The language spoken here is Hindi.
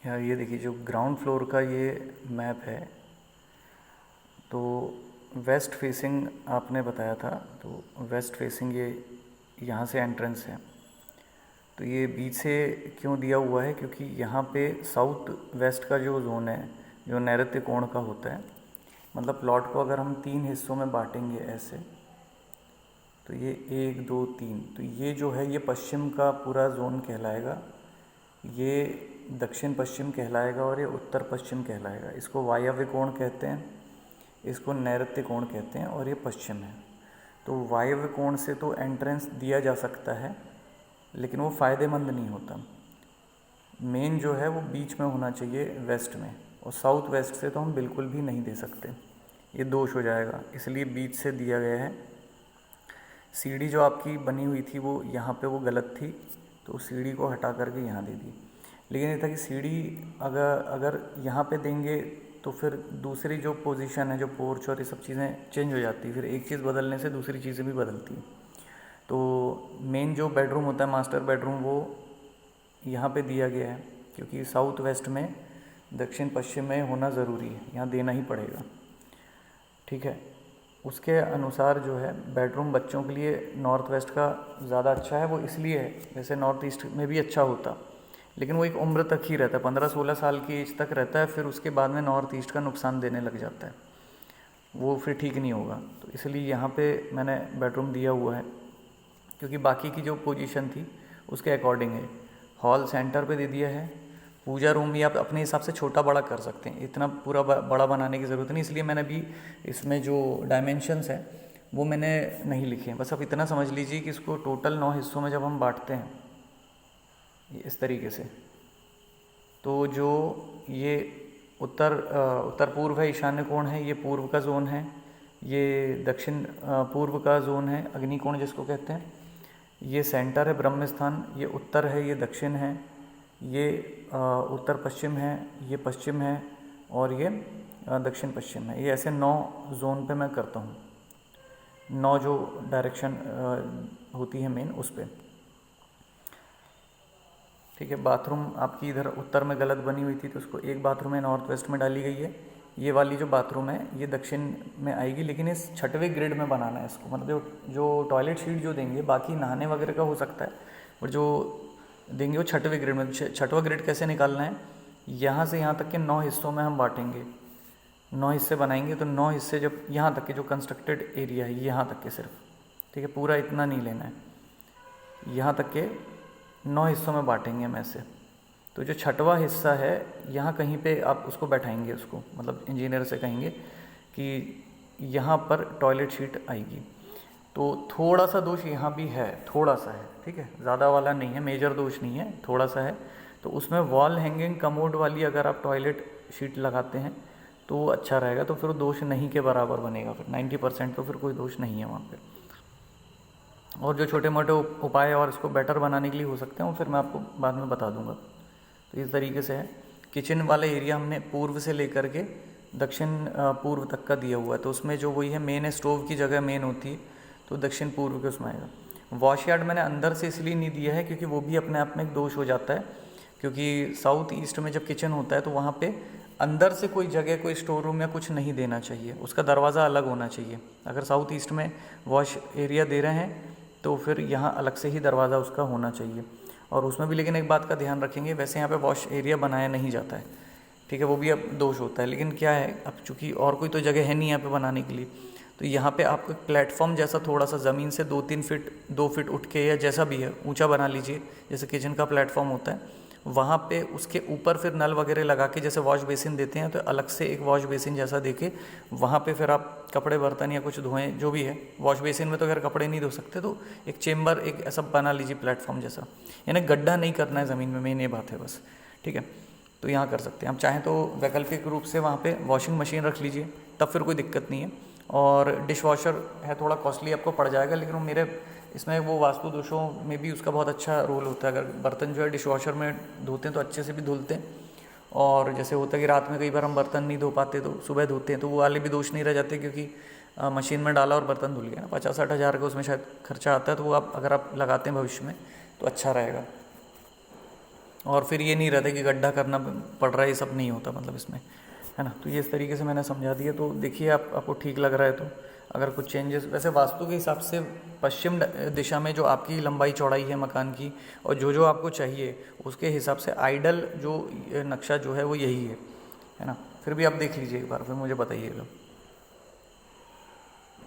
यार ये देखिए, जो ग्राउंड फ्लोर का ये मैप है, तो वेस्ट फेसिंग आपने बताया था, तो वेस्ट फेसिंग ये यहाँ से एंट्रेंस है। तो ये बीच से क्यों दिया हुआ है, क्योंकि यहाँ पे साउथ वेस्ट का जो जोन है, जो नैऋत्य कोण का होता है, मतलब प्लॉट को अगर हम 3 हिस्सों में बांटेंगे ऐसे, तो ये 1 2 3, तो ये जो है ये पश्चिम का पूरा जोन कहलाएगा, ये दक्षिण पश्चिम कहलाएगा और ये उत्तर पश्चिम कहलाएगा। इसको वायव्य कोण कहते हैं, इसको नैऋत्य कोण कहते हैं, और ये पश्चिम है। तो वायव्य कोण से तो एंट्रेंस दिया जा सकता है, लेकिन वो फ़ायदेमंद नहीं होता। मेन जो है वो बीच में होना चाहिए, वेस्ट में, और साउथ वेस्ट से तो हम बिल्कुल भी नहीं दे सकते, ये दोष हो जाएगा, इसलिए बीच से दिया गया है। सीढ़ी जो आपकी बनी हुई थी वो यहाँ पे वो गलत थी, तो सीढ़ी को हटा करके यहाँ दे दी। लेकिन ये था कि सीढ़ी अगर अगर यहाँ पे देंगे तो फिर दूसरी जो पोजीशन है, जो पोर्च और ये सब चीज़ें चेंज हो जाती है, फिर एक चीज़ बदलने से दूसरी चीज़ें भी बदलती हैं। तो मेन जो बेडरूम होता है, मास्टर बेडरूम, वो यहाँ पे दिया गया है, क्योंकि साउथ वेस्ट में दक्षिण पश्चिम में होना ज़रूरी है, यहाँ देना ही पड़ेगा। ठीक है, उसके अनुसार जो है बेडरूम बच्चों के लिए नॉर्थ वेस्ट का ज़्यादा अच्छा है। वो इसलिए है, वैसे नॉर्थ ईस्ट में भी अच्छा होता, लेकिन वो एक उम्र तक ही रहता है, 15-16 साल की एज तक रहता है, फिर उसके बाद में नॉर्थ ईस्ट का नुकसान देने लग जाता है, वो फिर ठीक नहीं होगा। तो इसलिए यहाँ पे मैंने बेडरूम दिया हुआ है, क्योंकि बाकी की जो पोजीशन थी उसके अकॉर्डिंग है। हॉल सेंटर पे दे दिया है, पूजा रूम भी आप अपने हिसाब से छोटा बड़ा कर सकते हैं, इतना पूरा बड़ा बनाने की ज़रूरत नहीं, इसलिए मैंने भी इसमें जो डायमेंशंस है वो मैंने नहीं लिखे हैं। बस आप इतना समझ लीजिए कि इसको टोटल 9 हिस्सों में जब हम बांटते हैं इस तरीके से, तो जो ये उत्तर पूर्व है, ईशान्य कोण है, ये पूर्व का जोन है, ये दक्षिण पूर्व का जोन है, अग्निकोण जिसको कहते हैं, ये सेंटर है ब्रह्म स्थान, ये उत्तर है, ये दक्षिण है, ये उत्तर पश्चिम है, ये पश्चिम है, और ये दक्षिण पश्चिम है। ये ऐसे 9 जोन पे मैं करता हूँ, 9 जो डायरेक्शन होती है मेन उस पर। ठीक है, बाथरूम आपकी इधर उत्तर में गलत बनी हुई थी, तो उसको एक बाथरूम है नॉर्थ वेस्ट में डाली गई है। ये वाली जो बाथरूम है ये दक्षिण में आएगी, लेकिन इस 6वें ग्रिड में बनाना है इसको, मतलब जो टॉयलेट शीट जो देंगे, बाकी नहाने वगैरह का हो सकता है, और जो देंगे वो 6वें ग्रिड में। 6वां ग्रिड कैसे निकालना है, यहाँ से यहाँ तक के 9 हिस्सों में हम बांटेंगे, 9 हिस्से बनाएंगे, तो 9 हिस्से जब यहाँ तक के जो कंस्ट्रक्टेड एरिया है यहाँ तक के सिर्फ, ठीक है, पूरा इतना नहीं लेना है, यहाँ तक के 9 हिस्सों में बांटेंगे हम ऐसे। तो जो 6वां हिस्सा है यहाँ कहीं पे आप उसको बैठाएंगे, उसको मतलब इंजीनियर से कहेंगे कि यहाँ पर टॉयलेट शीट आएगी। तो थोड़ा सा दोष यहाँ भी है, थोड़ा सा है, ठीक है, ज़्यादा वाला नहीं है, मेजर दोष नहीं है, थोड़ा सा है। तो उसमें वॉल हैंगिंग कमोड वाली अगर आप टॉयलेट शीट लगाते हैं तो अच्छा रहेगा, तो फिर दोष नहीं के बराबर बनेगा, फिर 90% तो फिर कोई दोष नहीं है वहाँ पे। और जो छोटे मोटे उपाय और इसको बेटर बनाने के लिए हो सकते हैं वो फिर मैं आपको बाद में बता दूंगा। तो इस तरीके से है। किचन वाला एरिया हमने पूर्व से लेकर के दक्षिण पूर्व तक का दिया हुआ है, तो उसमें जो वही है मेन है, स्टोव की जगह मेन होती है, तो दक्षिण पूर्व के उसमें आएगा। वॉश यार्ड मैंने अंदर से इसलिए नहीं दिया है क्योंकि वो भी अपने आप में एक दोष हो जाता है, क्योंकि साउथ ईस्ट में जब किचन होता है तो वहाँ पे अंदर से कोई जगह, कोई स्टोर रूम या कुछ नहीं देना चाहिए, उसका दरवाज़ा अलग होना चाहिए। अगर साउथ ईस्ट में वॉश एरिया दे रहे हैं तो फिर यहाँ अलग से ही दरवाज़ा उसका होना चाहिए। और उसमें भी लेकिन एक बात का ध्यान रखेंगे, वैसे यहाँ पे वॉश एरिया बनाया नहीं जाता है, ठीक है, वो भी अब दोष होता है। लेकिन क्या है, अब चूँकि और कोई तो जगह है नहीं यहाँ पे बनाने के लिए, तो यहाँ पे आपको प्लेटफॉर्म जैसा थोड़ा सा ज़मीन से 2-3 फीट 2 फीट उठ के या जैसा भी है ऊंचा बना लीजिए, जैसे किचन का प्लेटफॉर्म होता है, वहाँ पे उसके ऊपर फिर नल वगैरह लगा के, जैसे वॉश बेसिन देते हैं तो अलग से एक वॉश बेसिन जैसा देके वहाँ पे फिर आप कपड़े बर्तन या कुछ धोएं, जो भी है। वॉश बेसिन में तो खैर कपड़े नहीं धो सकते, तो एक चेम्बर एक ऐसा बना लीजिए प्लेटफॉर्म जैसा, यानी गड्ढा नहीं करना है ज़मीन में, मेन ये बात है बस, ठीक है। तो यहाँ कर सकते हैं आप, चाहें तो वैकल्पिक रूप से वहाँ पे वॉशिंग मशीन रख लीजिए, तब फिर कोई दिक्कत नहीं है। और डिश वॉशर है, थोड़ा कॉस्टली आपको पड़ जाएगा, लेकिन वो मेरे इसमें वो वास्तु दोषों में भी उसका बहुत अच्छा रोल होता है। अगर बर्तन जो है डिश वॉशर में धोते हैं तो अच्छे से भी धुलते हैं, और जैसे होता है कि रात में कई बार हम बर्तन नहीं धो पाते तो सुबह धोते हैं, तो वो वाले भी दोष नहीं रह जाते, क्योंकि मशीन में डाला और बर्तन धुल गया ना, 50-60 हज़ार का उसमें शायद खर्चा आता है, तो वो आप अगर आप लगाते हैं भविष्य में तो अच्छा रहेगा। और फिर ये नहीं रहता कि गड्ढा करना पड़ रहा है, ये सब नहीं होता मतलब इसमें, है ना। तो ये इस तरीके से मैंने समझा दिया। तो देखिए आपको ठीक लग रहा है तो अगर कुछ चेंजेस, वैसे वास्तु के हिसाब से पश्चिम दिशा में जो आपकी लंबाई चौड़ाई है मकान की और जो आपको चाहिए उसके हिसाब से आइडल जो नक्शा जो है वो यही है ना। फिर भी आप देख लीजिए एक बार, फिर मुझे बताइएगा।